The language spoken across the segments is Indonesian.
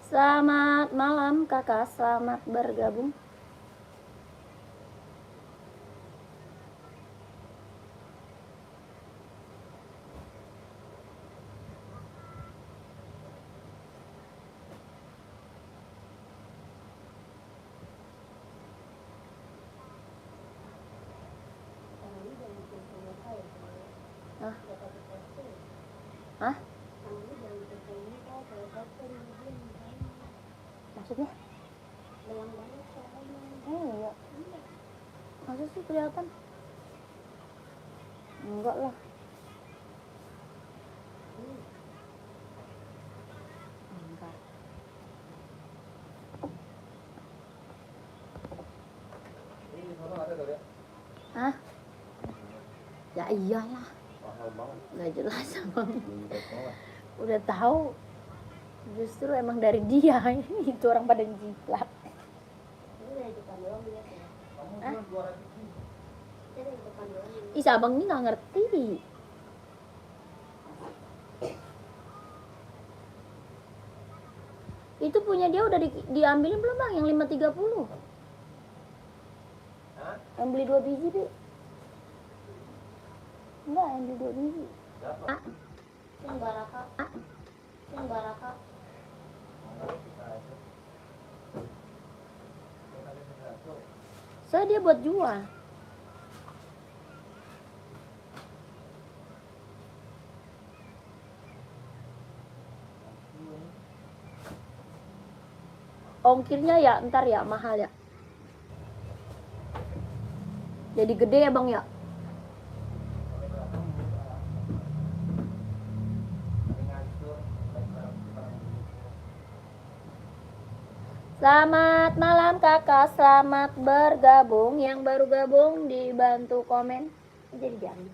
Selamat malam kakak, selamat bergabung. Hah? Maksudnya? Iya. Masa sih kelihatan? Enggak lah. Enggak. Hah? Ya iyalah. Nggak jelas abang. Udah tahu. Justru emang dari dia itu orang pada jiplak. Ih, abang ini nggak ngerti. Itu punya dia udah diambilin belum bang? Yang 530. Yang beli 2 biji Bi. Enggak, yang beli 2 biji. Yang baraka. Yang baraka. Saya dia buat jual. Ongkirnya ya ntar ya mahal ya. Jadi gede ya bang ya. Selamat malam kakak, selamat bergabung. Yang baru gabung dibantu komen. Jadi jangan.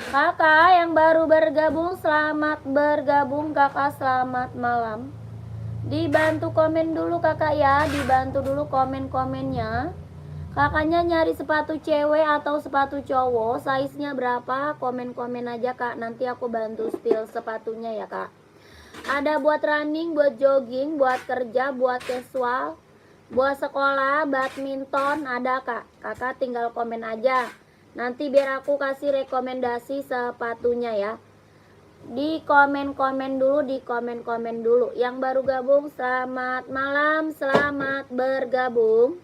Kakak yang baru bergabung, selamat bergabung kakak, selamat malam. Dibantu komen dulu kakak ya, dibantu dulu komen-komennya. Kakaknya nyari sepatu cewek atau sepatu cowok, size-nya berapa? Komen-komen aja kak, nanti aku bantu spill sepatunya ya kak. Ada buat running, buat jogging, buat kerja, buat casual, buat sekolah, badminton, ada kak. Kakak tinggal komen aja. Nanti biar aku kasih rekomendasi sepatunya ya. Di komen-komen dulu, di komen-komen dulu. Yang baru gabung, selamat malam, selamat bergabung.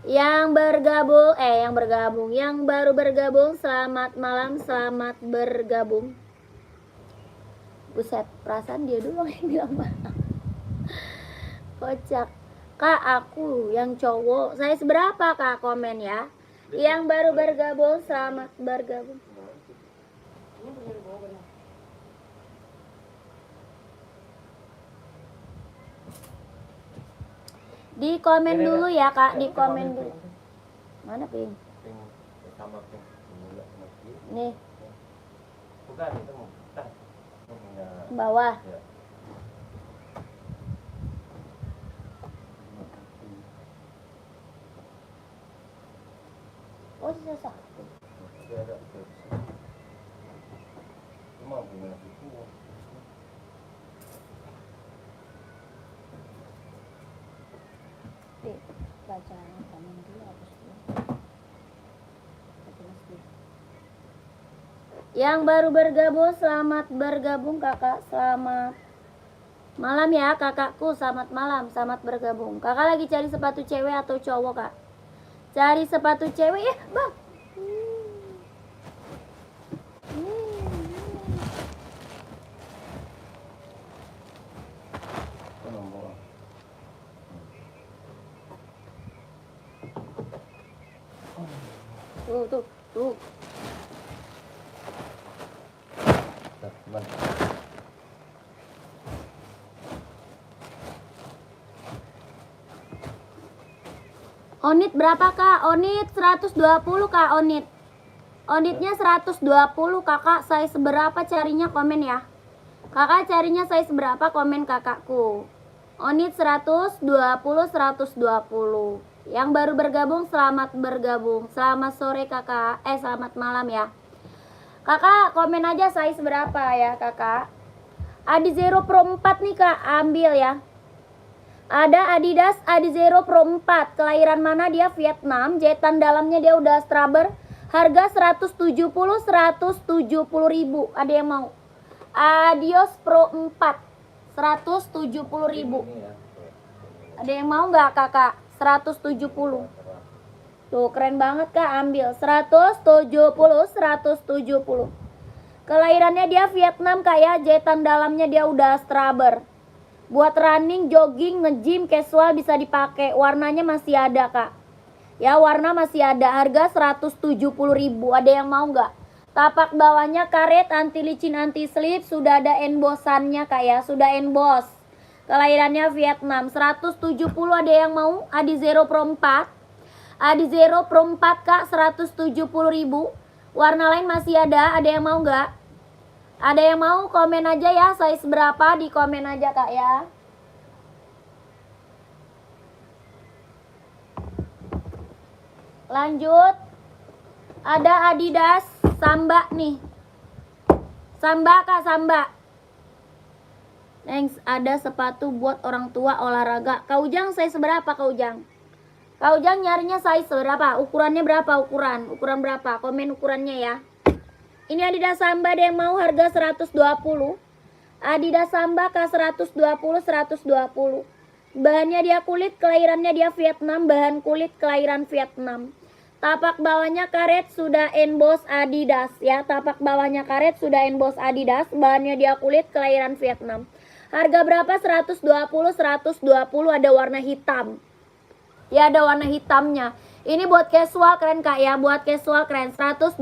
Yang baru bergabung, selamat malam, selamat bergabung. Buset, perasaan dia dulu yang bilang malam. Kocak. Kak, aku yang cowok. Saya seberapa kak, komen ya. Yang baru bergabung, selamat bergabung. Di komen dulu ya kak, di komen dulu. Mana ping? Nih. Bukan, itu Bawah. Oh, sisa satu. Bacaan komen dulu hapus dulu. Yang baru bergabung, selamat bergabung kakak, selamat malam ya kakakku, selamat malam, selamat bergabung. Kakak lagi cari sepatu cewek atau cowok kak? Cari sepatu cewek ya bang. Tuh. Onit berapa kak? Onit 120 kak, onit. Onitnya 120 kakak, size berapa carinya komen ya. Kakak carinya size berapa? Komen kakakku. Onit 120, 120. Yang baru bergabung selamat bergabung. Selamat sore kakak. Selamat malam ya. Kakak komen aja size berapa ya kakak. Adi Zero Pro 4 nih kak, ambil ya. Ada Adidas Adi Zero Pro 4. Kelahiran mana dia? Vietnam. Jahitan dalamnya dia udah straber. Harga 170 ribu. Ada yang mau? Adios Pro 4 170 ribu. Ada yang mau nggak kakak? 170. Tuh keren banget kak, ambil 170. Kelahirannya dia Vietnam kak ya. Jahitan dalamnya dia udah straber. Buat running, jogging, nge-gym, casual bisa dipakai. Warnanya masih ada kak. Ya warna masih ada. Harga 170 ribu. Ada yang mau nggak? Tapak bawahnya karet, anti licin, anti slip. Sudah ada embossannya kak ya. Sudah emboss. Kelahirannya Vietnam. 170 ada yang mau? Adi Zero Pro 4. Adi Zero Pro 4 kak 170 ribu. Warna lain masih ada. Ada yang mau nggak? Ada yang mau? Komen aja ya. Size berapa? Di komen aja kak ya. Lanjut. Ada Adidas Samba nih. Samba kak, Samba. Next, ada sepatu buat orang tua olahraga. Kak Ujang size berapa Kak Ujang? Kak Ujang nyarinya size berapa? Ukurannya berapa? Ukuran berapa? Komen ukurannya ya. Ini Adidas Samba ada yang mau, harga 120. Adidas Samba Kak 120. Bahannya dia kulit, kelahirannya dia Vietnam. Bahan kulit kelahiran Vietnam. Tapak bawahnya karet, sudah emboss Adidas ya. Tapak bawahnya karet, sudah emboss Adidas. Bahannya dia kulit, kelahiran Vietnam. Harga berapa? 120. Ada warna hitam. Ya ada warna hitamnya. Ini buat casual keren kak ya. Buat casual keren 120.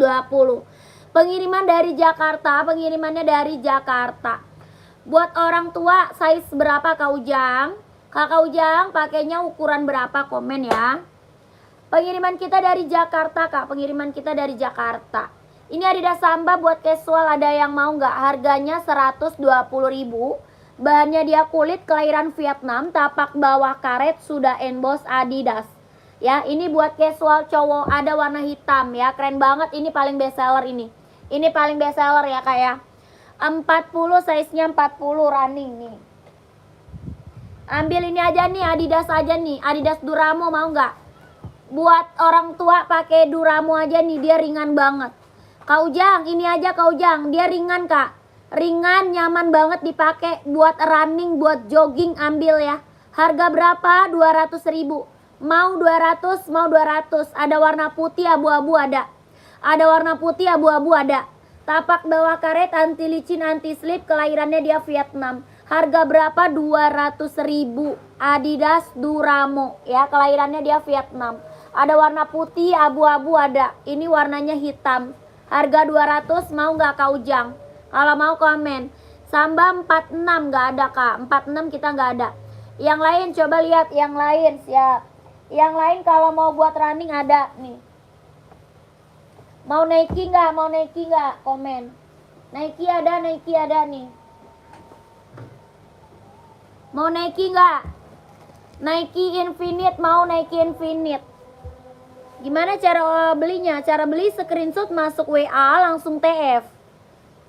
Pengiriman dari Jakarta. Pengirimannya dari Jakarta. Buat orang tua size berapa Kak Ujang? Kakak Ujang pakainya ukuran berapa? Komen ya. Pengiriman kita dari Jakarta kak. Pengiriman kita dari Jakarta. Ini Adidas Samba buat casual. Ada yang mau nggak? Harganya 120 ribu. Bahannya dia kulit, kelahiran Vietnam. Tapak bawah karet, sudah emboss Adidas. Ya ini buat casual cowok. Ada warna hitam ya. Keren banget. Ini paling best seller ini. Ini paling best seller ya kak ya. 40 size nya 40 running nih. Ambil ini aja nih. Adidas aja nih. Adidas Duramo mau nggak? Buat orang tua pakai Duramo aja nih, dia ringan banget. Kak Ujang, ini aja Kak Ujang, dia ringan kak. Ringan, nyaman banget dipakai buat running, buat jogging, ambil ya. Harga berapa? 200 ribu. Mau 200, mau 200. Ada warna putih abu-abu ada. Ada warna putih abu-abu ada. Tapak bawah karet, anti licin, anti slip, kelahirannya dia Vietnam. Harga berapa? 200 ribu. Adidas Duramo ya, kelahirannya dia Vietnam. Ada warna putih, abu-abu ada. Ini warnanya hitam. Harga 200, mau nggak Kak Ujang? Kalau mau komen. Samba 46 nggak ada kak. 46 kita nggak ada. Yang lain coba lihat. Yang lain siap. Yang lain kalau mau buat running ada nih. Mau Nike nggak? Mau Nike nggak? Komen. Nike ada nih. Mau Nike nggak? Nike Infinite, mau Nike Infinite. Gimana cara belinya? Cara beli screenshot masuk WA langsung TF.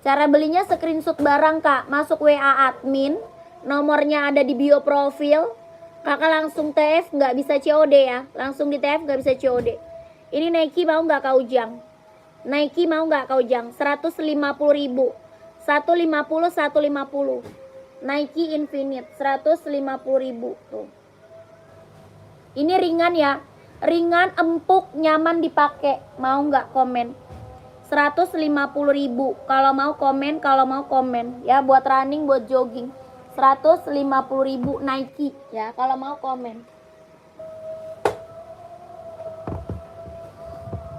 Cara belinya screenshot barang kak, masuk WA admin. Nomornya ada di bio profil. Kakak langsung TF, nggak bisa COD ya. Langsung di TF nggak bisa COD. Ini Nike mau nggak Kak Ujang? Nike mau nggak Kak Ujang? 150 ribu. 150. Nike Infinite 150 ribu tuh. Ini ringan ya. Ringan, empuk, nyaman dipakai. Mau nggak? Komen. 150 ribu. Kalau mau komen ya, buat running, buat jogging. 150 ribu Nike ya, kalau mau komen.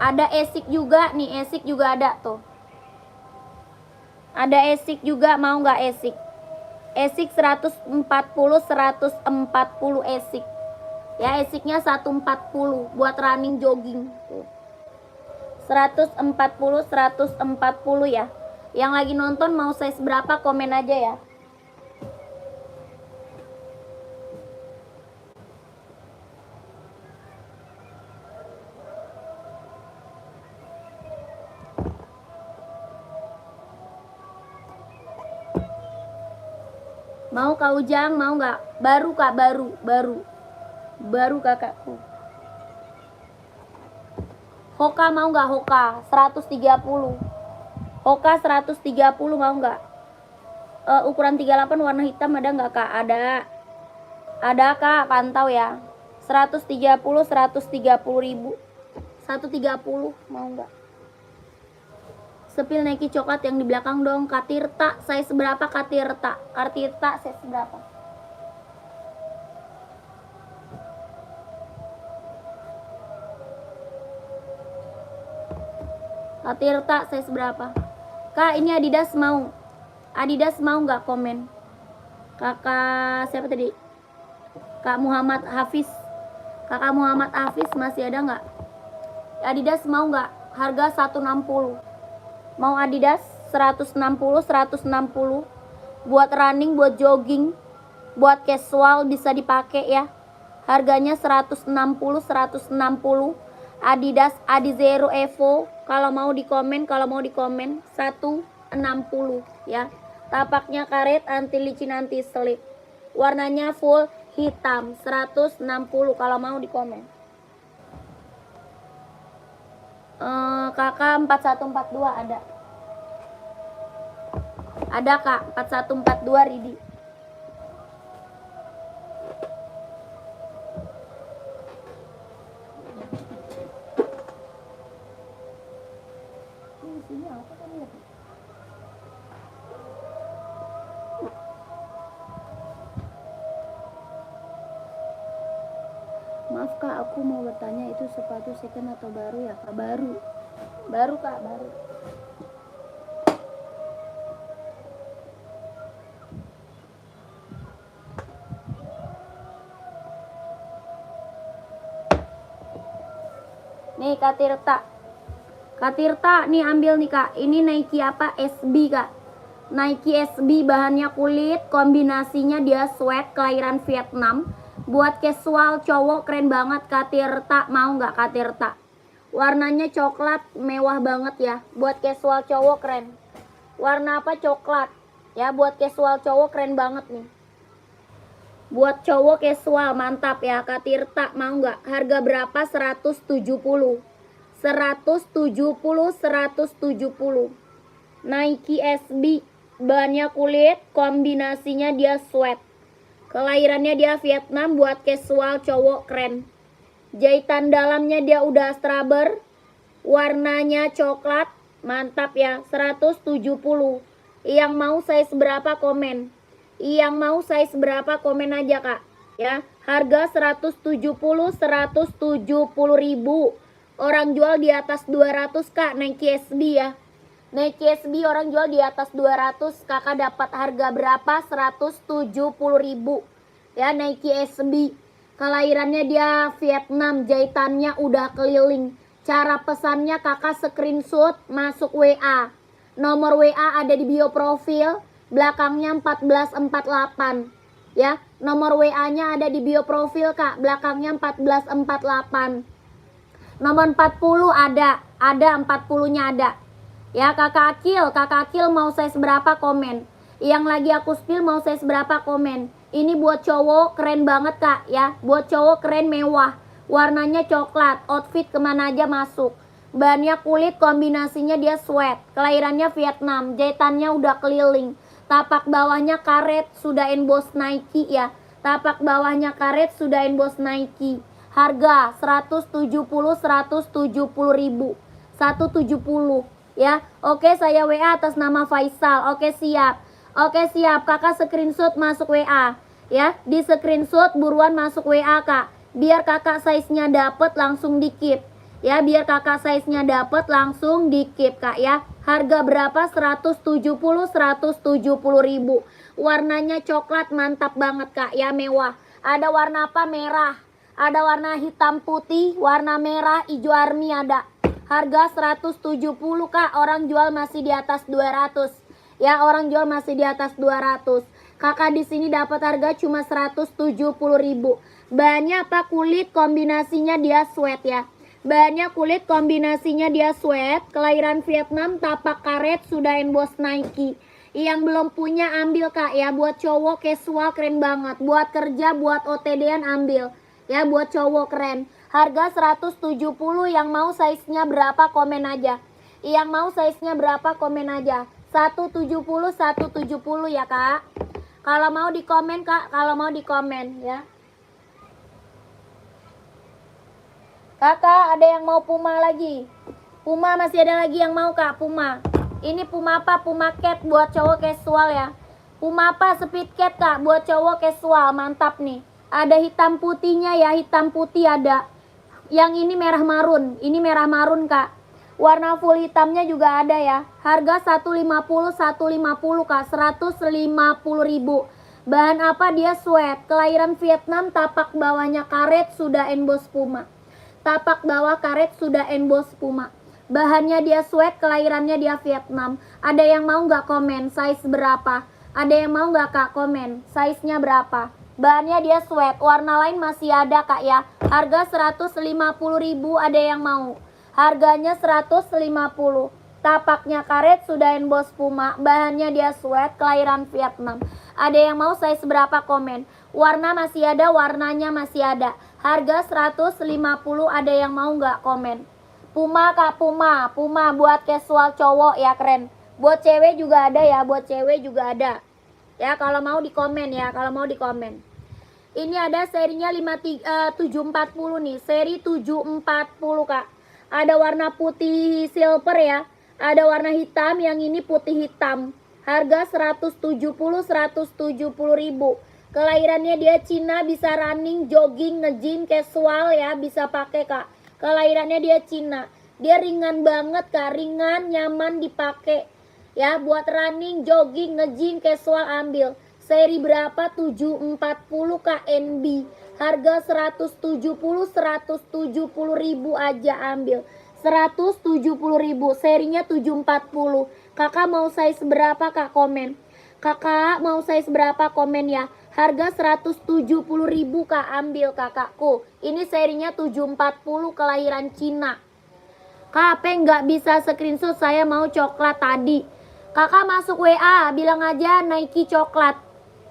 Ada Asics juga nih, Asics juga ada tuh. Ada Asics juga, mau nggak Asics? Asics 140 Asics. Ya, Asics-nya 140 buat running jogging tuh. 140 ya. Yang lagi nonton mau size berapa komen aja ya. Mau Kak Ujang, mau nggak? Baru Kak, baru kakakku. Hoka mau nggak? Hoka 130. Hoka 130 mau nggak? Ukuran 38 warna hitam ada nggak Kak? Ada Kak, pantau ya. 130 ribu. 130 mau nggak? Sepil Nike coklat yang di belakang dong. Katirta size berapa Katirta? Katirta size berapa? Katirta size berapa? Kak ini Adidas mau. Adidas mau nggak komen? Kakak siapa tadi? Kak Muhammad Hafiz. Kakak Muhammad Hafiz masih ada nggak? Adidas mau nggak? Harga 160. Mau Adidas 160. Buat running, buat jogging, buat casual bisa dipakai ya. Harganya 160. Adidas Adizero Evo. Kalau mau di komen 160 ya. Tapaknya karet, anti licin, anti selip. Warnanya full hitam 160 kalau mau di komen. Kakak 4142 ada. Ada Kak 4142 Ridi. Ini apa kan ya? Maaf Kak, aku mau bertanya itu sepatu second atau baru ya Kak? Baru Kak, baru. Nih Katirta nih ambil nih Kak. Ini Nike apa? SB Kak. Nike SB bahannya kulit, kombinasinya dia sweat, kelahiran Vietnam. Buat casual cowok keren banget Katirta, mau nggak Katirta? Warnanya coklat, mewah banget ya. Buat casual cowok keren. Warna apa? Coklat. Ya, buat casual cowok keren banget nih. Buat cowok casual mantap ya Katirta, mau nggak? Harga berapa? 170. 170. Nike SB bahannya kulit, kombinasinya dia sweat. Kelahirannya dia Vietnam, buat casual cowok keren. Jahitan dalamnya dia udah straber. Warnanya coklat, mantap ya. 170. Yang mau size berapa komen? Yang mau size berapa komen aja Kak. Ya, harga 170 ribu. Orang jual di atas 200 Kak, Nike SB ya. Nike SB orang jual di atas 200, kakak dapat harga berapa? 170 ribu. Ya, Nike SB. Kelahirannya dia Vietnam, jahitannya udah keliling. Cara pesannya kakak screenshot masuk WA. Nomor WA ada di bio profil, belakangnya 1448. Ya, nomor WA-nya ada di bio profil Kak, belakangnya 1448. Nomor 40 ada 40-nya ada. Ya, Kakak Akil mau size berapa komen? Yang lagi aku spill mau size berapa komen? Ini buat cowok keren banget Kak ya. Buat cowok keren mewah. Warnanya coklat, outfit kemana aja masuk. Bahannya kulit, kombinasinya dia sweat. Kelahirannya Vietnam, jahitannya udah keliling. Tapak bawahnya karet, sudah emboss Nike ya. Tapak bawahnya karet, sudah emboss Nike. Harga 170 ribu. 170 ya. Oke, saya WA atas nama Faisal. Oke, siap. Kakak screenshot masuk WA ya. Di screenshot buruan masuk WA Kak. Biar kakak size-nya dapet langsung di keep. Ya, biar kakak size-nya dapet langsung di keep Kak ya. Harga berapa? 170 ribu. Warnanya coklat, mantap banget Kak ya, mewah. Ada warna apa? Merah. Ada warna hitam putih, warna merah, hijau army ada. Harga 170 Kak, orang jual masih di atas 200. Ya, orang jual masih di atas 200. Kakak di sini dapat harga cuma 170.000. Bahannya apa? Kulit, kombinasinya dia sweat ya. Bahannya kulit, kombinasinya dia sweat. Kelahiran Vietnam, tapak karet, sudah emboss Nike. Yang belum punya ambil Kak ya. Buat cowok casual keren banget. Buat kerja, buat OTD-an ambil. Ya, buat cowok keren. Harga 170, yang mau size-nya berapa komen aja. Yang mau size-nya berapa komen aja. 170 ya Kak. Kalau mau di komen Kak, kalau mau di komen ya. Kakak ada yang mau Puma lagi? Puma masih ada lagi yang mau Kak, Puma. Ini Puma apa? Puma Cat buat cowok casual ya. Puma apa? Speed Cat Kak buat cowok casual, mantap nih. Ada hitam putihnya ya, hitam putih ada. Yang ini merah marun, ini merah marun Kak. Warna full hitamnya juga ada ya. Harga 150 Kak, 150.000. Bahan apa? Dia sweat. Kelahiran Vietnam, tapak bawahnya karet, sudah emboss Puma. Tapak bawah karet, sudah emboss Puma. Bahannya dia sweat, kelahirannya dia Vietnam. Ada yang mau nggak komen size berapa? Ada yang mau nggak Kak komen size-nya berapa? Bahannya dia sweat, warna lain masih ada Kak ya. Harga 150.000, ada yang mau? Harganya 150. Tapaknya karet, sudah emboss Puma. Bahannya dia sweat, kelahiran Vietnam. Ada yang mau size berapa komen? Warna masih ada, warnanya masih ada. Harga 150, ada yang mau nggak komen? Puma Kak, Puma. Puma buat casual cowok ya, keren. Buat cewek juga ada ya, buat cewek juga ada. Ya, kalau mau di komen ya, kalau mau di komen. Ini ada serinya 740 nih, seri 740 Kak. Ada warna putih silver ya. Ada warna hitam, yang ini putih hitam. Harga 170.000. Kelahirannya dia Cina, bisa running, jogging, nge-gym, casual ya, bisa pakai Kak. Kelahirannya dia Cina. Dia ringan banget Kak, ringan, nyaman dipakai. Ya, buat running, jogging, nge-gym, casual ambil. Seri berapa? 740 KNB. Harga 170.000 aja ambil. 170.000, serinya 740. Kakak mau size berapa Kak komen? Kakak mau size berapa komen ya? Harga 170.000 Kak, ambil kakakku. Ini serinya 740, kelahiran Cina. Kak, nggak bisa screenshot, saya mau coklat tadi. Kakak masuk WA, bilang aja Nike coklat.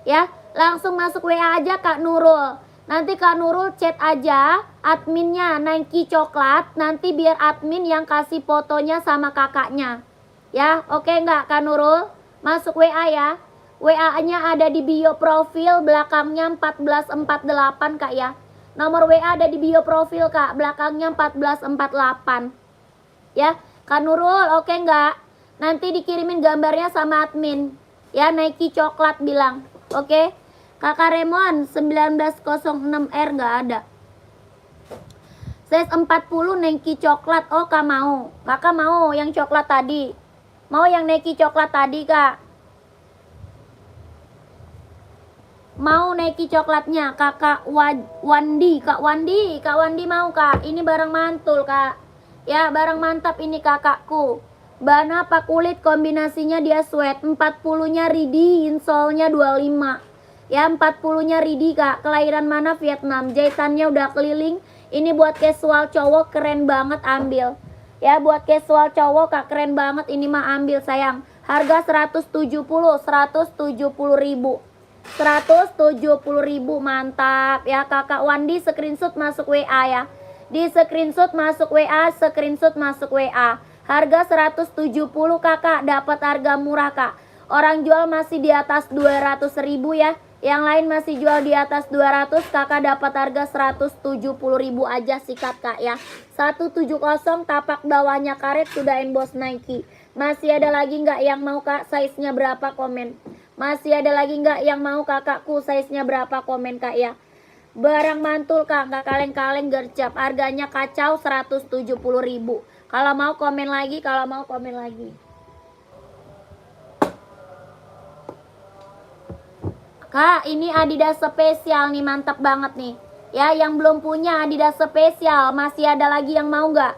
Ya, langsung masuk WA aja Kak Nurul. Nanti Kak Nurul chat aja adminnya Nike coklat. Nanti biar admin yang kasih fotonya sama kakaknya. Ya, oke nggak Kak Nurul? Masuk WA ya. WA-nya ada di bio profil, belakangnya 1448 Kak ya. Nomor WA ada di bio profil Kak, belakangnya 1448. Ya, Kak Nurul oke nggak? Nanti dikirimin gambarnya sama admin. Ya, Nike coklat bilang. Oke. Kakak Remon 1906R nggak ada. Size 40 Nike coklat. Oh Kak mau. Kakak mau yang coklat tadi. Mau yang Nike coklat tadi Kak. Mau Nike coklatnya Kakak Wandi. Kak Wandi. Kak Wandi mau Kak. Ini barang mantul Kak. Ya, barang mantap ini kakakku. Bahan apa? Kulit, kombinasinya dia sweat. 40-nya Ridi, insole-nya 25. Ya, 40-nya Ridi Kak. Kelahiran mana? Vietnam. Jahitannya udah keliling. Ini buat casual cowok, keren banget, ambil. Ya, buat casual cowok Kak, keren banget. Ini mah ambil sayang. Harga 170.000. 170.000, mantap. Ya, Kakak Wandi screenshot masuk WA ya. Di screenshot masuk WA, screenshot masuk WA. Harga 170 kakak, dapat harga murah kak. Orang jual masih di atas 200.000 ya. Yang lain masih jual di atas 200, kakak dapat harga 170.000 aja, sikat kak ya. 170, tapak bawahnya karet, sudah emboss Nike. Masih ada lagi nggak yang mau kak? Size-nya berapa? Komen. Masih ada lagi nggak yang mau kakakku? Size-nya berapa? Komen kak ya. Barang mantul kak, nggak kaleng-kaleng, gercep. Harganya kacau, 170.000. Kalau mau komen lagi, kalau mau komen lagi. Kak, ini Adidas spesial nih, mantap banget nih. Ya, yang belum punya Adidas spesial, masih ada lagi yang mau nggak?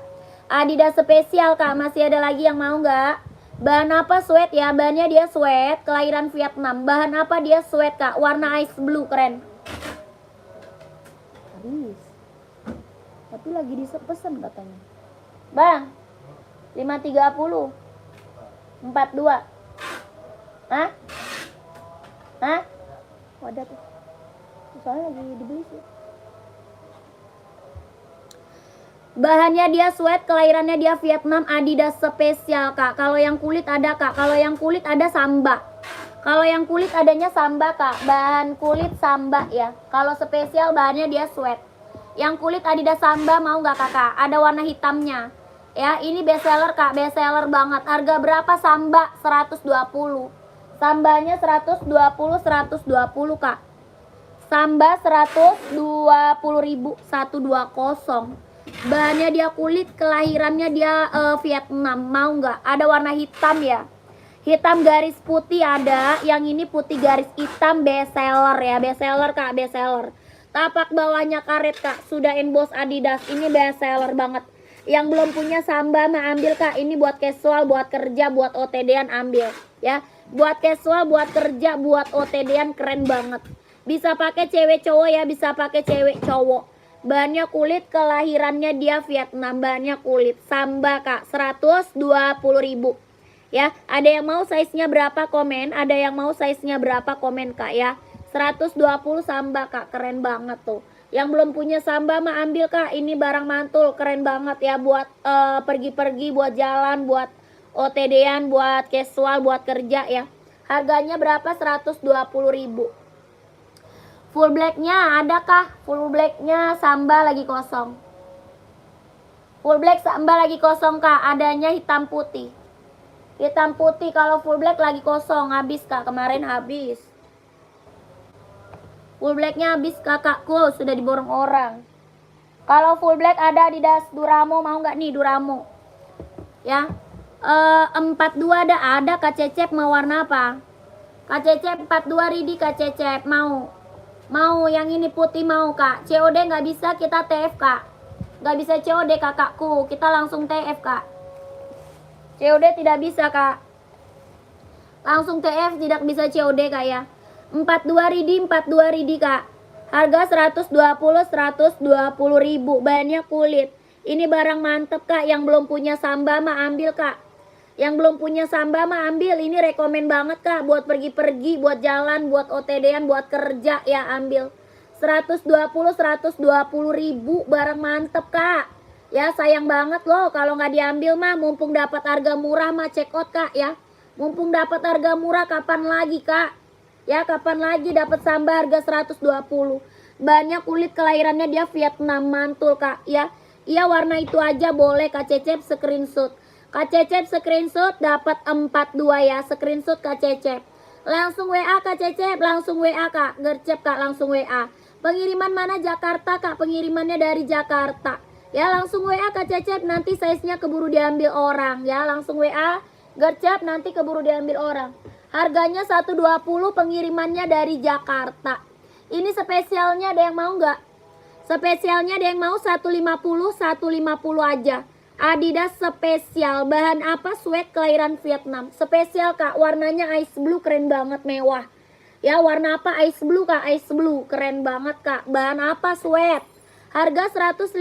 Adidas spesial kak, masih ada lagi yang mau nggak? Bahan apa? Sweat ya, bahannya dia sweat, kelahiran Vietnam. Bahan apa? Dia sweat kak, warna ice blue, keren. Habis. Tapi lagi dipesan katanya. Bang, 530 42. Hah? Hah? Wadah tuh. Soalnya lagi dibeli sih. Bahannya dia sweat, kelahirannya dia Vietnam, Adidas spesial kak. Kalau yang kulit ada kak, kalau yang kulit ada Samba. Kalau yang kulit adanya Samba kak, bahan kulit Samba ya. Kalau spesial bahannya dia sweat. Yang kulit Adidas Samba mau nggak kakak? Ada warna hitamnya. Ya, ini best seller kak, best seller banget. Harga berapa Samba? 120. Sambanya 120 kak. Samba 120.000 120. Bahannya dia kulit, kelahirannya dia Vietnam. Mau nggak? Ada warna hitam ya. Hitam garis putih ada, yang ini putih garis hitam, best seller ya, best seller kak, best seller. Tapak bawahnya karet kak, sudah emboss Adidas, ini best seller banget. Yang belum punya Samba mah ambil kak, ini buat casual, buat kerja, buat OTD-an ambil ya. Buat casual, buat kerja, buat OTD-an keren banget. Bisa pakai cewek cowok ya, bisa pakai cewek cowok. Bahannya kulit, kelahirannya dia Vietnam, bahannya kulit. Samba kak, 120.000 ya. Ada yang mau size-nya berapa komen? Ada yang mau size-nya berapa komen kak ya. 120 Samba kak, keren banget tuh. Yang belum punya Samba mah ambil kak, ini barang mantul, keren banget ya. Buat pergi-pergi, buat jalan, buat OTD-an, buat casual, buat kerja ya. Harganya berapa? 120.000. Full blacknya ada kah? Full blacknya Samba lagi kosong. Full black Samba lagi kosong kak, adanya hitam putih. Hitam putih kalau full black lagi kosong, habis kak, kemarin habis. Full blacknya habis kakakku, sudah diborong orang. Kalau full black ada Adidas Duramo, mau nggak nih Duramo? Ya, 42 ada Kak Cecep, mau warna apa? Kak Cecep 42 Ridi, Kak Cecep mau? Mau yang ini putih mau kak? COD nggak bisa, kita TF kak. Nggak bisa COD kakakku, kita langsung TF kak. COD tidak bisa kak. Langsung TF, tidak bisa COD kak ya. 42 Ridi kak. Harga 120 ribu. Bahannya kulit. Ini barang mantep kak. Yang belum punya Samba mah ambil kak. Yang belum punya Samba mah ambil. Ini rekomen banget kak. Buat pergi-pergi, buat jalan, buat OTD-an, buat kerja ya ambil. 120 ribu. Barang mantep kak. Ya sayang banget loh kalau nggak diambil mah. Mumpung dapat harga murah mah check out kak ya. Mumpung dapat harga murah, kapan lagi kak? Ya, kapan lagi dapat Samba harga 120. Bahannya kulit, kelahirannya dia Vietnam, mantul kak ya. Iya, warna itu aja boleh Kak Cecep screenshot. Kak Cecep screenshot dapat 42 ya, screenshot Kak Cecep. Langsung WA Kak Cecep, langsung WA Kak. Gercep kak, langsung WA. Pengiriman mana? Jakarta kak, pengirimannya dari Jakarta. Ya, langsung WA Kak Cecep, nanti size-nya keburu diambil orang ya. Langsung WA Gercep, nanti keburu diambil orang. Harganya 120, pengirimannya dari Jakarta. Ini spesialnya ada yang mau nggak? Spesialnya ada yang mau 150 aja. Adidas spesial. Bahan apa? Sweat, kelahiran Vietnam. Spesial kak, warnanya ice blue, keren banget, mewah. Ya, warna apa? Ice blue kak, ice blue. Keren banget kak. Bahan apa? Sweat. Harga 150,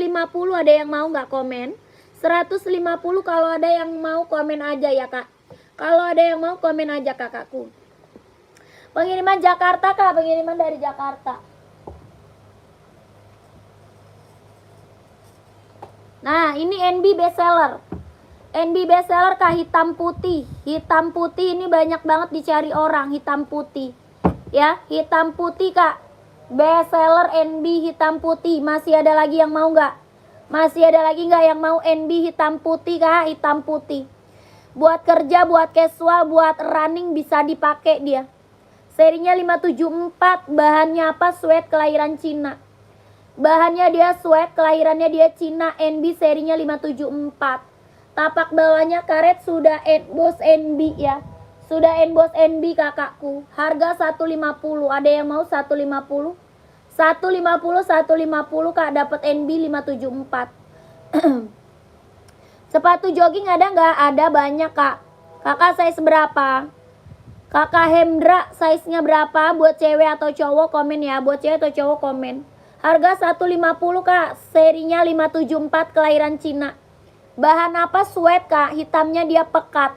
ada yang mau nggak komen? 150 kalau ada yang mau komen aja ya kak. Kalau ada yang mau komen aja kakakku. Pengiriman Jakarta kak, pengiriman dari Jakarta. Nah ini NB bestseller. NB bestseller kak, hitam putih. Hitam putih ini banyak banget dicari orang, hitam putih. Ya, hitam putih kak. Bestseller NB hitam putih. Masih ada lagi yang mau nggak? Masih ada lagi nggak yang mau NB hitam putih kak? Hitam putih. Buat kerja, buat casual, buat running bisa dipakai dia. Serinya 574, bahannya apa? Sweat, kelahiran Cina. Bahannya dia sweat, kelahirannya dia Cina, NB serinya 574. Tapak bawahnya karet, sudah emboss NB ya. Sudah emboss NB kakakku. Harga 150, ada yang mau 150? 150 kak, dapat NB 574. Sepatu jogging ada nggak? Ada banyak kak. Kakak size berapa? Kakak Hendra size-nya berapa? Buat cewek atau cowok komen ya. Buat cewek atau cowok komen. Harga 150 kak. Serinya 574 kelahiran Cina. Bahan apa? Sweat kak. Hitamnya dia pekat.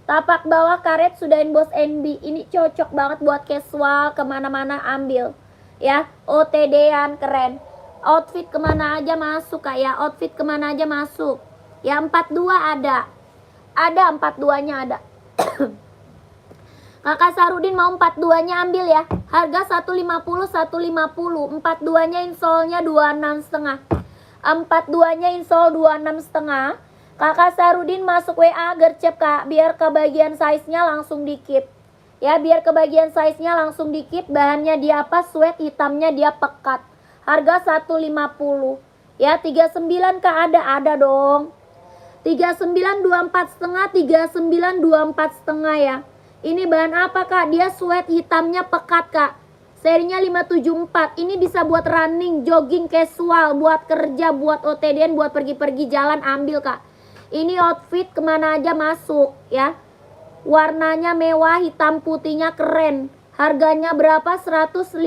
Tapak bawah karet sudah emboss NB. Ini cocok banget buat casual. Kemana-mana ambil. Ya. OTD-an keren. Outfit kemana aja masuk kak ya. Outfit kemana aja masuk. Ya 42 ada. Ada 42-nya ada. Kakak Sarudin mau 42-nya ambil ya. Harga 150 150. 42-nya insole-nya 26,5. 42-nya insole 26,5. Kakak Sarudin masuk WA gercep kak. Biar kebagian size-nya langsung dikip. Ya biar kebagian size-nya langsung dikip. Bahannya dia apa? Sweat, hitamnya dia pekat. Harga 150. Ya 39 kak ada dong. 39 24,5. 39 24,5 ya. Ini bahan apa kak? Dia sweat, hitamnya pekat kak. Serinya 574. Ini bisa buat running, jogging, casual, buat kerja, buat OTD, buat pergi-pergi jalan, ambil kak. Ini outfit kemana aja masuk ya. Warnanya mewah, hitam putihnya keren. Harganya berapa? 150.000.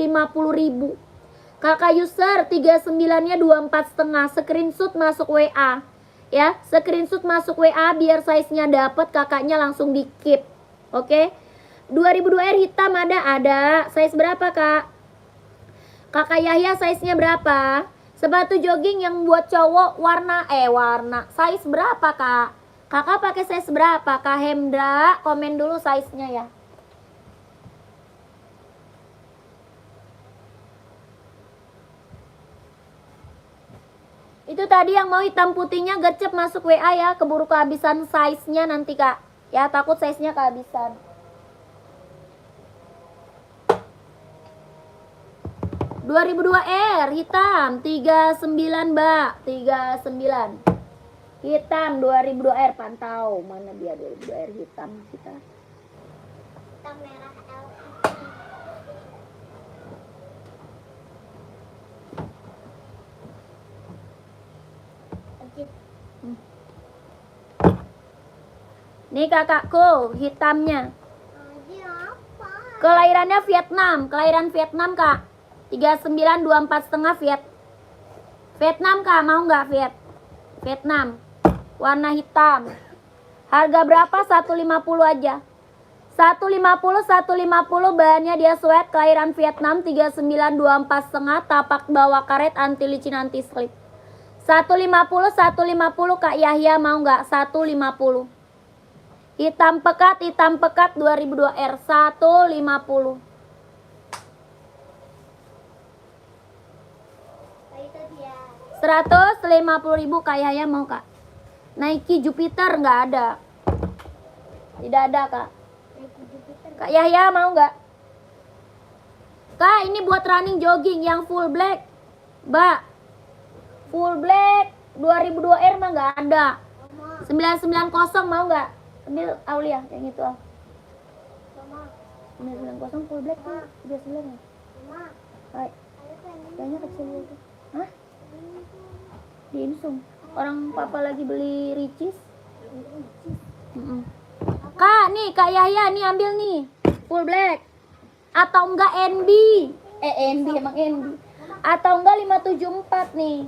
Kakak user 39-nya 24,5. Screenshot masuk WA ya. Screenshot masuk WA biar size-nya dapet, kakaknya langsung di keep. Oke. 2002R hitam ada. Size berapa kak? Kakak Yahya size-nya berapa? Sepatu jogging yang buat cowok warna size berapa kak? Kakak pakai size berapa? Kak Hendra komen dulu size-nya ya. Itu tadi yang mau hitam putihnya gercep masuk WA ya. Keburu kehabisan size-nya nanti kak. Ya takut size-nya kehabisan. (2002R) hitam 39 mbak. 39 hitam 2002R. Pantau mana dia 2002R hitam kita. Hitam merah L. Nih kakakku hitamnya. Lagi apa? Kelahirannya Vietnam. Kelahiran Vietnam kak. 39 24,5 Vietnam kak. Mau nggak Vietnam warna hitam. Harga berapa? 150 aja. 150 bahannya dia sweat. Kelahiran Vietnam 39 24,5. Tapak bawah karet, anti licin, anti slip. 150 kak Yahya mau nggak? 150. Hitam pekat 2002R 150. Itu dia. 150.000 kak Yahya mau kak? Nike Jupiter nggak ada. Tidak ada kak. Kak Yahya mau nggak? Kak ini buat running jogging yang full black. Mbak. Full black 2002R mah nggak ada. 990 mau nggak? Ambil Aulia yang itu. Mama, 990 full black tuh 39 ya? mama, Hai. ada kan ini? Kayaknya kecil itu. Hah? Di Insum. Orang papa lagi beli Ricis. Kak, nih Kak Yahya nih ambil nih. Full black. Atau enggak NB. NB emang NB. Atau enggak 574 nih.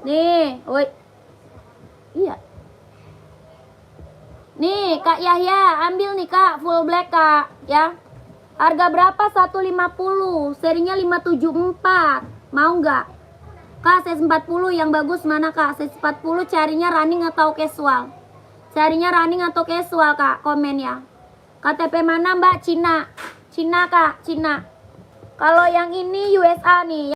Nih, woi. Iya. Nih Kak Yahya, ambil nih Kak, full black Kak, ya. Harga berapa? 150. Serinya 574. Mau nggak? Kak, size 40 yang bagus mana Kak? Size 40 carinya running atau casual? Carinya running atau casual Kak? Komen ya. KTP mana Mbak? Cina. Cina Kak, Cina. Kalau yang ini USA nih.